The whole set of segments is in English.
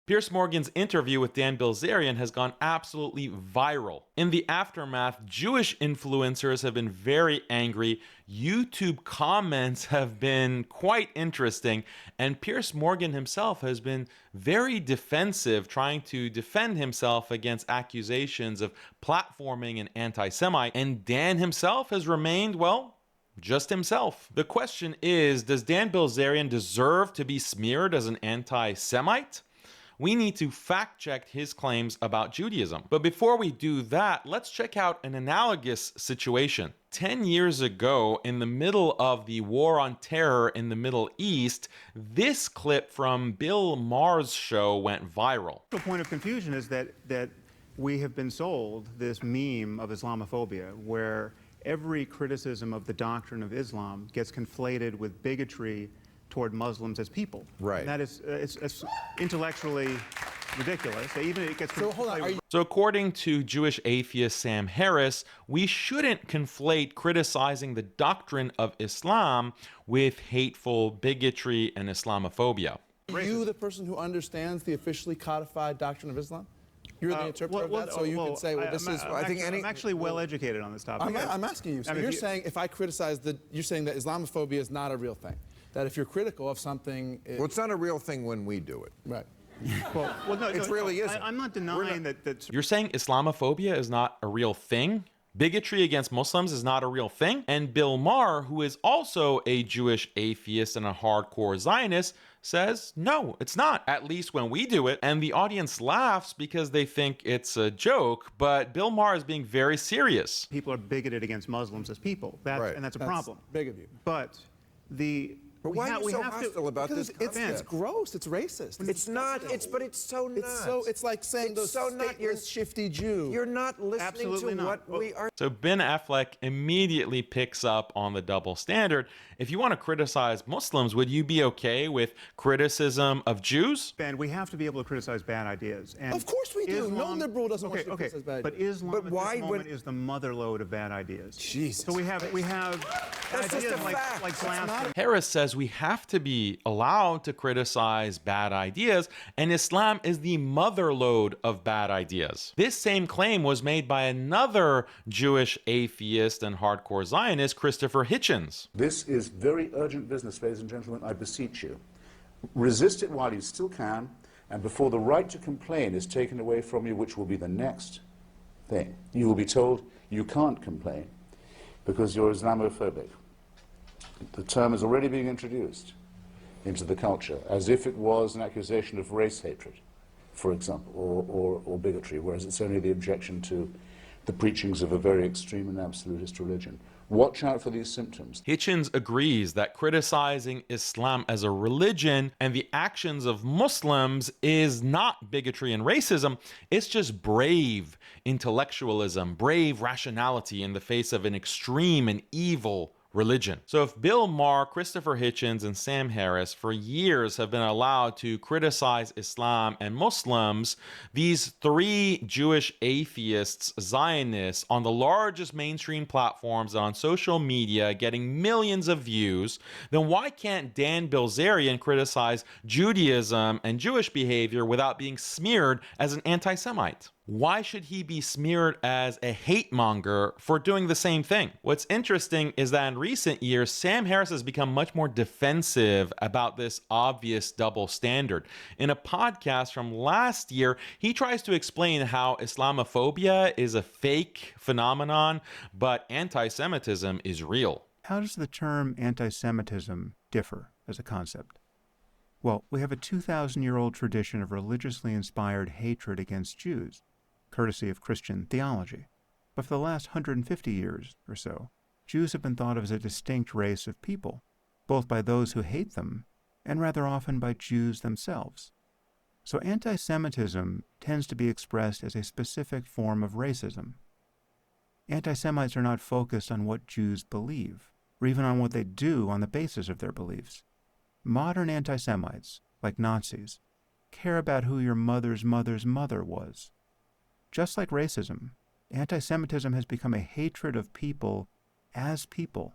Piers Morgan's interview with Dan Bilzerian has gone absolutely viral. In the aftermath, Jewish influencers have been very angry, YouTube comments have been quite interesting, and Piers Morgan himself has been very defensive, trying to defend himself against accusations of platforming an anti-Semite, and Dan himself has remained, well, just himself. The question is, does Dan Bilzerian deserve to be smeared as an anti-Semite? We need to fact check his claims about Judaism. But before we do that, let's check out an analogous situation. 10 years ago, in the middle of the war on terror in the Middle East, this clip from Bill Maher's show went viral. The point of confusion is that we have been sold this meme of Islamophobia, where every criticism of the doctrine of Islam gets conflated with bigotry toward Muslims as people. Right. And that is it's intellectually ridiculous. Even it gets So according to Jewish atheist Sam Harris, we shouldn't conflate criticizing the doctrine of Islam with hateful bigotry and Islamophobia. Are you the person who understands the officially codified doctrine of Islam? You're the interpreter of that, so you can say, well, this is... I'm actually well educated on this topic. I'm asking you. So you're saying if I criticize you're saying that Islamophobia is not a real thing. That if you're critical of something... Well, it's not a real thing when we do it. Right. Well, no, it really isn't. I'm not denying that... You're saying Islamophobia is not a real thing? Bigotry against Muslims is not a real thing? And Bill Maher, who is also a Jewish atheist and a hardcore Zionist, says, no, it's not, at least when we do it. And the audience laughs because they think it's a joke, but Bill Maher is being very serious. People are bigoted against Muslims as people, and that's a problem. Big of you. But why are you so hostile about this concept? It's gross. It's racist. It's not. But it's so nuts. It's like saying those stateless, shifty Jew. You're not listening to what we are. So Ben Affleck immediately picks up on the double standard. If you want to criticize Muslims, would you be okay with criticism of Jews? Ben, we have to be able to criticize bad ideas. And of course we do. No liberal doesn't want to criticize bad ideas. But Islam at this moment is the motherlode of bad ideas. Jesus. So we have That's ideas just a fact. like blasphemy. Harris says we have to be allowed to criticize bad ideas, and Islam is the motherlode of bad ideas. This same claim was made by another Jewish atheist and hardcore Zionist, Christopher Hitchens. This is very urgent business, ladies and gentlemen, I beseech you. Resist it while you still can, and before the right to complain is taken away from you, which will be the next thing. You will be told you can't complain because you're Islamophobic. The term is already being introduced into the culture as if it was an accusation of race hatred, for example, or bigotry, whereas it's only the objection to the preachings of a very extreme and absolutist religion. Watch out for these symptoms. Hitchens agrees that criticizing Islam as a religion and the actions of Muslims is not bigotry and racism. It's just brave intellectualism, brave rationality in the face of an extreme and evil religion. So if Bill Maher, Christopher Hitchens, and Sam Harris for years have been allowed to criticize Islam and Muslims, these three Jewish atheists, Zionists, on the largest mainstream platforms on social media getting millions of views, then why can't Dan Bilzerian criticize Judaism and Jewish behavior without being smeared as an anti-Semite? Why should he be smeared as a hate monger for doing the same thing? What's interesting is that in recent years, Sam Harris has become much more defensive about this obvious double standard. In a podcast from last year, he tries to explain how Islamophobia is a fake phenomenon, but anti-Semitism is real. How does the term anti-Semitism differ as a concept? Well, we have a 2,000-year-old tradition of religiously inspired hatred against Jews, courtesy of Christian theology. But for the last 150 years or so, Jews have been thought of as a distinct race of people, both by those who hate them and rather often by Jews themselves. So anti-Semitism tends to be expressed as a specific form of racism. Anti-Semites are not focused on what Jews believe, or even on what they do on the basis of their beliefs. Modern anti-Semites, like Nazis, care about who your mother's mother's mother was. Just like racism, anti-Semitism has become a hatred of people as people,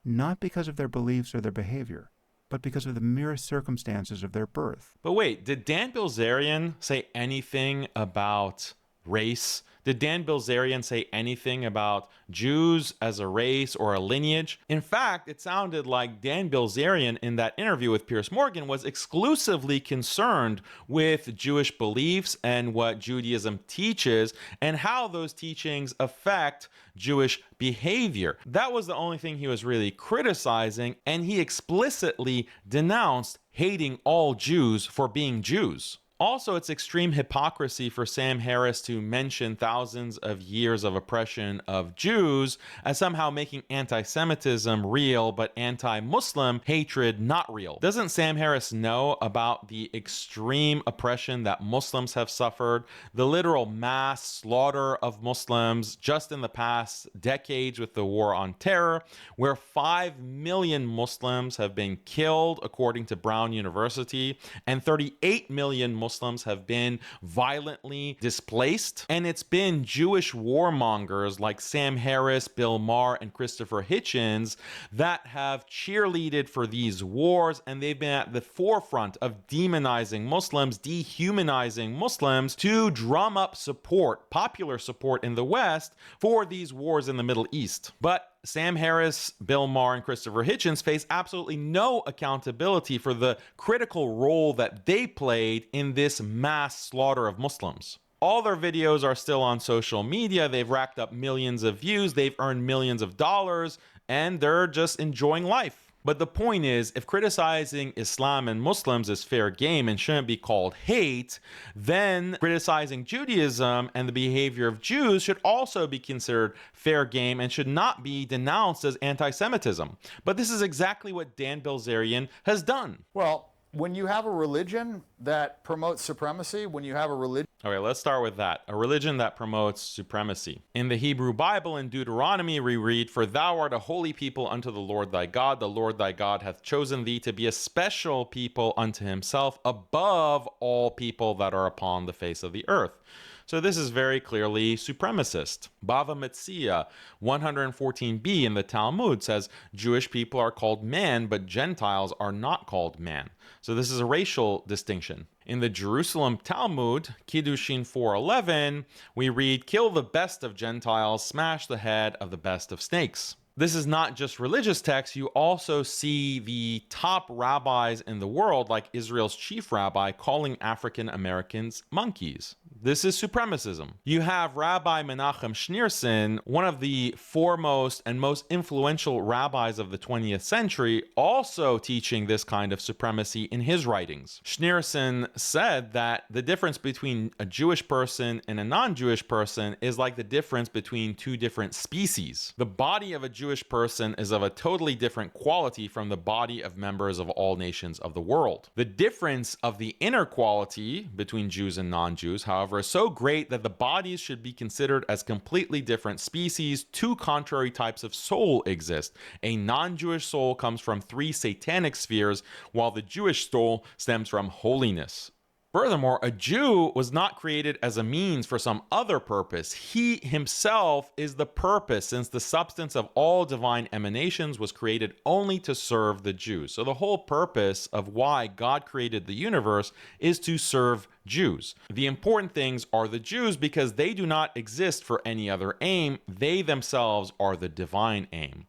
not because of their beliefs or their behavior, but but because of the mere circumstances of their birth. But wait, did Dan Bilzerian say anything about race? Did Dan Bilzerian say anything about Jews as a race or a lineage? In fact, it sounded like Dan Bilzerian in that interview with Piers Morgan was exclusively concerned with Jewish beliefs and what Judaism teaches and how those teachings affect Jewish behavior. That was the only thing he was really criticizing, and he explicitly denounced hating all Jews for being Jews. Also, it's extreme hypocrisy for Sam Harris to mention thousands of years of oppression of Jews as somehow making anti-Semitism real, but anti-Muslim hatred not real. Doesn't Sam Harris know about the extreme oppression that Muslims have suffered, the literal mass slaughter of Muslims just in the past decades with the war on terror, where 5 million Muslims have been killed, according to Brown University, and 38 million Muslims have been violently displaced. And it's been Jewish warmongers like Sam Harris, Bill Maher, and Christopher Hitchens that have cheerleaded for these wars, and they've been at the forefront of demonizing Muslims, dehumanizing Muslims to drum up support, popular support in the West for these wars in the Middle East. But Sam Harris, Bill Maher, and Christopher Hitchens face absolutely no accountability for the critical role that they played in this mass slaughter of Muslims. All their videos are still on social media. They've racked up millions of views. They've earned millions of dollars, and they're just enjoying life. But the point is, if criticizing Islam and Muslims is fair game and shouldn't be called hate, then criticizing Judaism and the behavior of Jews should also be considered fair game and should not be denounced as anti-Semitism. But this is exactly what Dan Bilzerian has done. Well, when you have a religion that promotes supremacy, when you have a religion... Okay, let's start with that. A religion that promotes supremacy. In the Hebrew Bible, in Deuteronomy, we read, "For thou art a holy people unto the Lord thy God. The Lord thy God hath chosen thee to be a special people unto himself above all people that are upon the face of the earth." So this is very clearly supremacist. Bava Metzia 114b in the Talmud says Jewish people are called man, but Gentiles are not called man. So this is a racial distinction. In the Jerusalem Talmud, Kiddushin 4:11, we read, "Kill the best of Gentiles, smash the head of the best of snakes." This is not just religious text. You also see the top rabbis in the world, like Israel's chief rabbi, calling African Americans monkeys. This is supremacism. You have Rabbi Menachem Schneerson, one of the foremost and most influential rabbis of the 20th century, also teaching this kind of supremacy in his writings. Schneerson said that the difference between a Jewish person and a non-Jewish person is like the difference between two different species. The body of a Jewish person is of a totally different quality from the body of members of all nations of the world. The difference of the inner quality between Jews and non-Jews, however, is so great that the bodies should be considered as completely different species. Two contrary types of soul exist. A non-Jewish soul comes from 3 satanic spheres, while the Jewish soul stems from holiness. Furthermore, a Jew was not created as a means for some other purpose. He himself is the purpose, since the substance of all divine emanations was created only to serve the Jews. So the whole purpose of why God created the universe is to serve Jews. The important things are the Jews because they do not exist for any other aim. They themselves are the divine aim.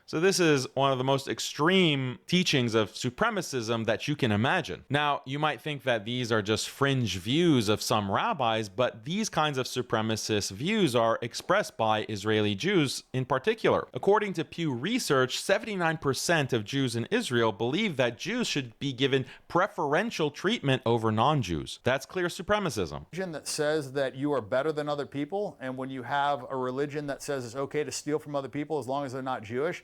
So this is one of the most extreme teachings of supremacism that you can imagine. Now, you might think that these are just fringe views of some rabbis, but these kinds of supremacist views are expressed by Israeli Jews in particular. According to Pew Research, 79% of Jews in Israel believe that Jews should be given preferential treatment over non-Jews. That's clear supremacism. Religion that says that you are better than other people, and when you have a religion that says it's okay to steal from other people as long as they're not Jewish,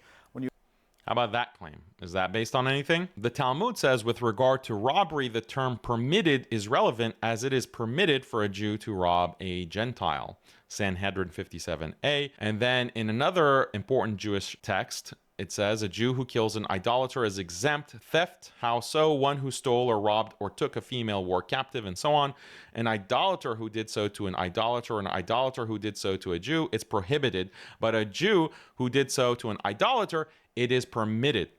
how about that claim? Is that based on anything? The Talmud says with regard to robbery, the term permitted is relevant as it is permitted for a Jew to rob a Gentile. Sanhedrin 57a. And then in another important Jewish text, it says, a Jew who kills an idolater is exempt. Theft, how so? One who stole or robbed or took a female war captive, and so on. An idolater who did so to an idolater, an idolater who did so to a Jew, it's prohibited. But a Jew who did so to an idolater, it is permitted.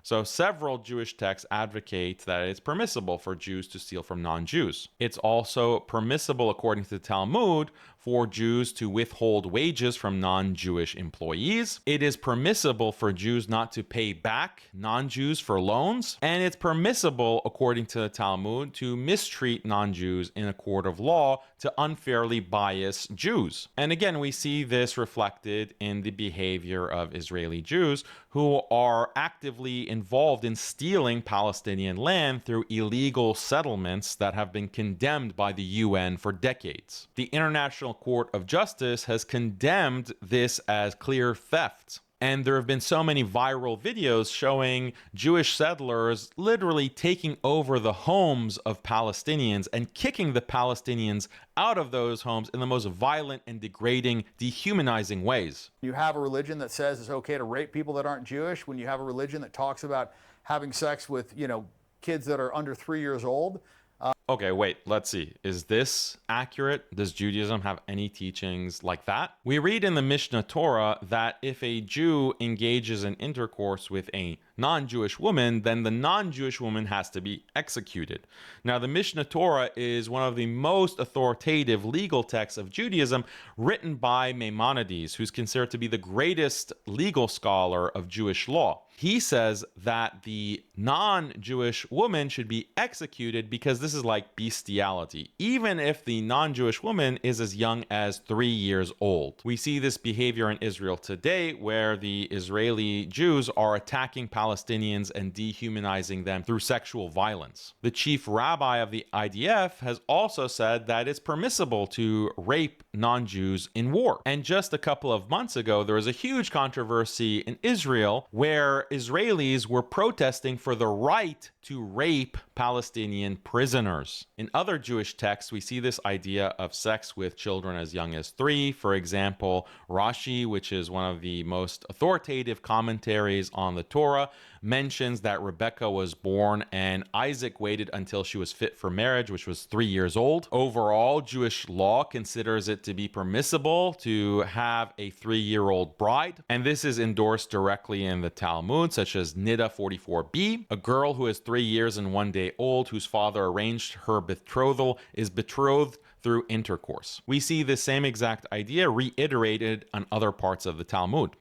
So several Jewish texts advocate that it's permissible for Jews to steal from non-Jews. It's also permissible, according to the Talmud, for Jews to withhold wages from non-Jewish employees. It is permissible for Jews not to pay back non-Jews for loans. And it's permissible, according to the Talmud, to mistreat non-Jews in a court of law to unfairly bias Jews. And again, we see this reflected in the behavior of Israeli Jews who are actively involved in stealing Palestinian land through illegal settlements that have been condemned by the UN for decades. The International Court of Justice has condemned this as clear theft. And there have been so many viral videos showing Jewish settlers literally taking over the homes of Palestinians and kicking the Palestinians out of those homes in the most violent and degrading, dehumanizing ways. You have a religion that says it's okay to rape people that aren't Jewish, when you have a religion that talks about having sex with, kids that are under 3 years old. Okay, wait, let's see. Is this accurate? Does Judaism have any teachings like that? We read in the Mishnah Torah that if a Jew engages in intercourse with a non-Jewish woman, then the non-Jewish woman has to be executed. Now, the Mishnah Torah is one of the most authoritative legal texts of Judaism, written by Maimonides, who's considered to be the greatest legal scholar of Jewish law. He says that the non-Jewish woman should be executed because this is like bestiality, even if the non-Jewish woman is as young as 3 years old. We see this behavior in Israel today, where the Israeli Jews are attacking Palestinians and dehumanizing them through sexual violence. The chief rabbi of the IDF has also said that it's permissible to rape non-Jews in war. And just a couple of months ago, there was a huge controversy in Israel where Israelis were protesting for the right to rape Palestinian prisoners. In other Jewish texts, we see this idea of sex with children as young as 3. For example, Rashi, which is one of the most authoritative commentaries on the Torah, mentions that Rebekah was born and Isaac waited until she was fit for marriage, which was 3 years old. Overall, Jewish law considers it to be permissible to have a 3-year-old bride, and this is endorsed directly in the Talmud, such as Nida 44b. A girl who is 3 years and 1 day old, whose father arranged her betrothal, is betrothed through intercourse. We see the same exact idea reiterated on other parts of the Talmud.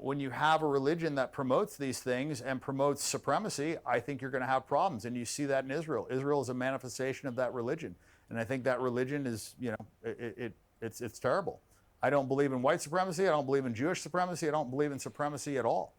When you have a religion that promotes these things and promotes supremacy, I think you're going to have problems. And you see that in Israel. Israel is a manifestation of that religion. And I think that religion is, it's terrible. I don't believe in white supremacy. I don't believe in Jewish supremacy. I don't believe in supremacy at all.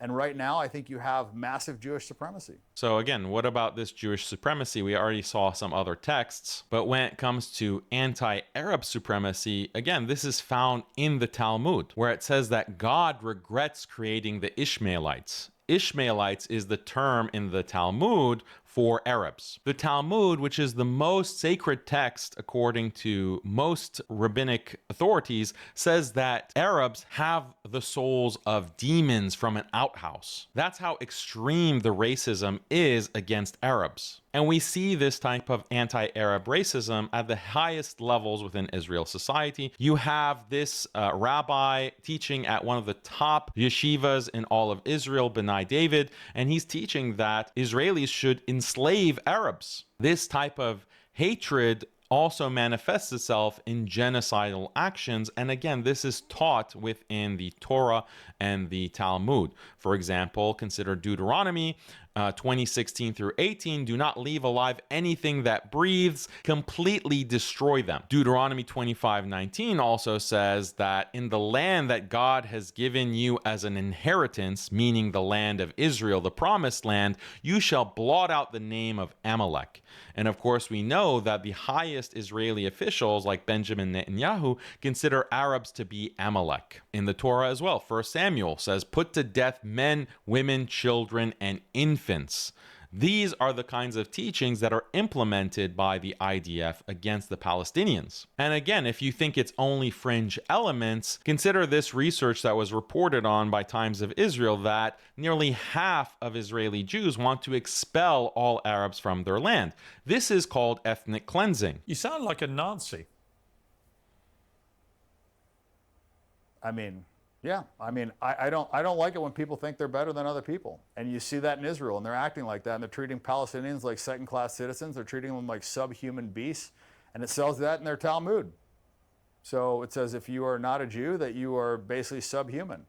And right now, I think you have massive Jewish supremacy. So again, what about this Jewish supremacy? We already saw some other texts, but when it comes to anti-Arab supremacy, again, this is found in the Talmud, where it says that God regrets creating the Ishmaelites. Ishmaelites is the term in the Talmud for Arabs. The Talmud, which is the most sacred text according to most rabbinic authorities, says that Arabs have the souls of demons from an outhouse. That's how extreme the racism is against Arabs. And we see this type of anti-Arab racism at the highest levels within Israel society. You have this rabbi teaching at one of the top yeshivas in all of Israel, B'nai David, and he's teaching that Israelis should enslave Arabs. This type of hatred also manifests itself in genocidal actions. And again, this is taught within the Torah and the Talmud. For example, consider Deuteronomy 20:16 through 18. Do not leave alive anything that breathes, completely destroy them. Deuteronomy 25:19 also says that in the land that God has given you as an inheritance, meaning the land of Israel, the promised land, you shall blot out the name of Amalek. And of course, we know that the highest Israeli officials like Benjamin Netanyahu consider Arabs to be Amalek. In the Torah as well, 1 Samuel says, put to death men, women, children, and infants. These are the kinds of teachings that are implemented by the IDF against the Palestinians. And again, if you think it's only fringe elements, consider this research that was reported on by Times of Israel that nearly half of Israeli Jews want to expel all Arabs from their land. This is called ethnic cleansing. You sound like a Nazi. I mean, Yeah, I mean, I don't like it when people think they're better than other people. And you see that in Israel, and they're acting like that, and they're treating Palestinians like second-class citizens. They're treating them like subhuman beasts, and it sells that in their Talmud. So it says if you are not a Jew, that you are basically subhuman.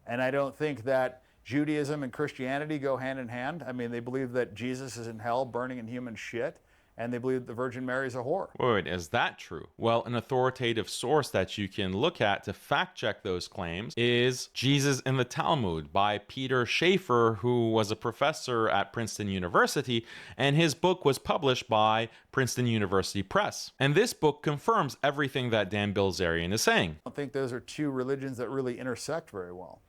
And I don't think that Judaism and Christianity go hand in hand. I mean, they believe that Jesus is in hell burning in human shit, and they believe the Virgin Mary is a whore. Wait, is that true? Well, an authoritative source that you can look at to fact check those claims is Jesus in the Talmud by Peter Schaeffer, who was a professor at Princeton University, and his book was published by Princeton University Press. And this book confirms everything that Dan Bilzerian is saying. I don't think those are two religions that really intersect very well.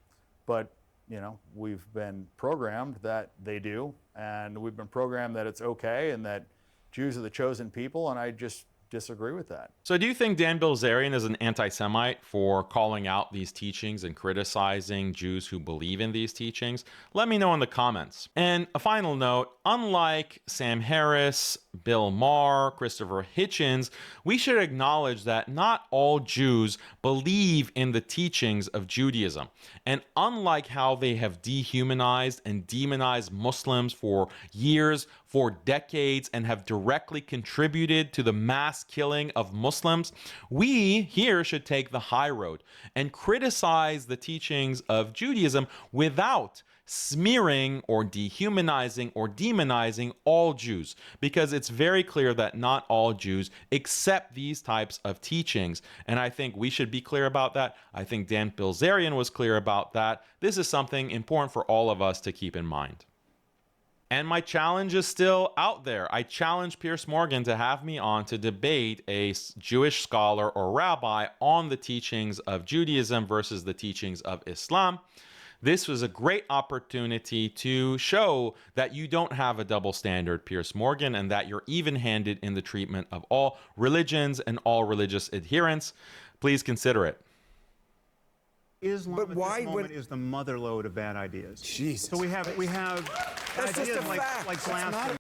But, you know, we've been programmed that they do, and we've been programmed that it's okay and that Jews are the chosen people, and I just disagree with that. So do you think Dan Bilzerian is an anti-Semite for calling out these teachings and criticizing Jews who believe in these teachings? Let me know in the comments. And a final note, unlike Sam Harris, Bill Maher, Christopher Hitchens, we should acknowledge that not all Jews believe in the teachings of Judaism. And unlike how they have dehumanized and demonized Muslims for years, for decades, and have directly contributed to the mass killing of Muslims, we here should take the high road and criticize the teachings of Judaism without smearing or dehumanizing or demonizing all Jews, because it's very clear that not all Jews accept these types of teachings. And I think we should be clear about that. I think Dan Bilzerian was clear about that. This is something important for all of us to keep in mind. And my challenge is still out there. I challenge Piers Morgan to have me on to debate a Jewish scholar or rabbi on the teachings of Judaism versus the teachings of Islam. This was a great opportunity to show that you don't have a double standard, Piers Morgan, and that you're even-handed in the treatment of all religions and all religious adherents. Please consider it. Islam at this moment is the motherlode of bad ideas. Jesus. So we have That's ideas just a fact. like blasphemy.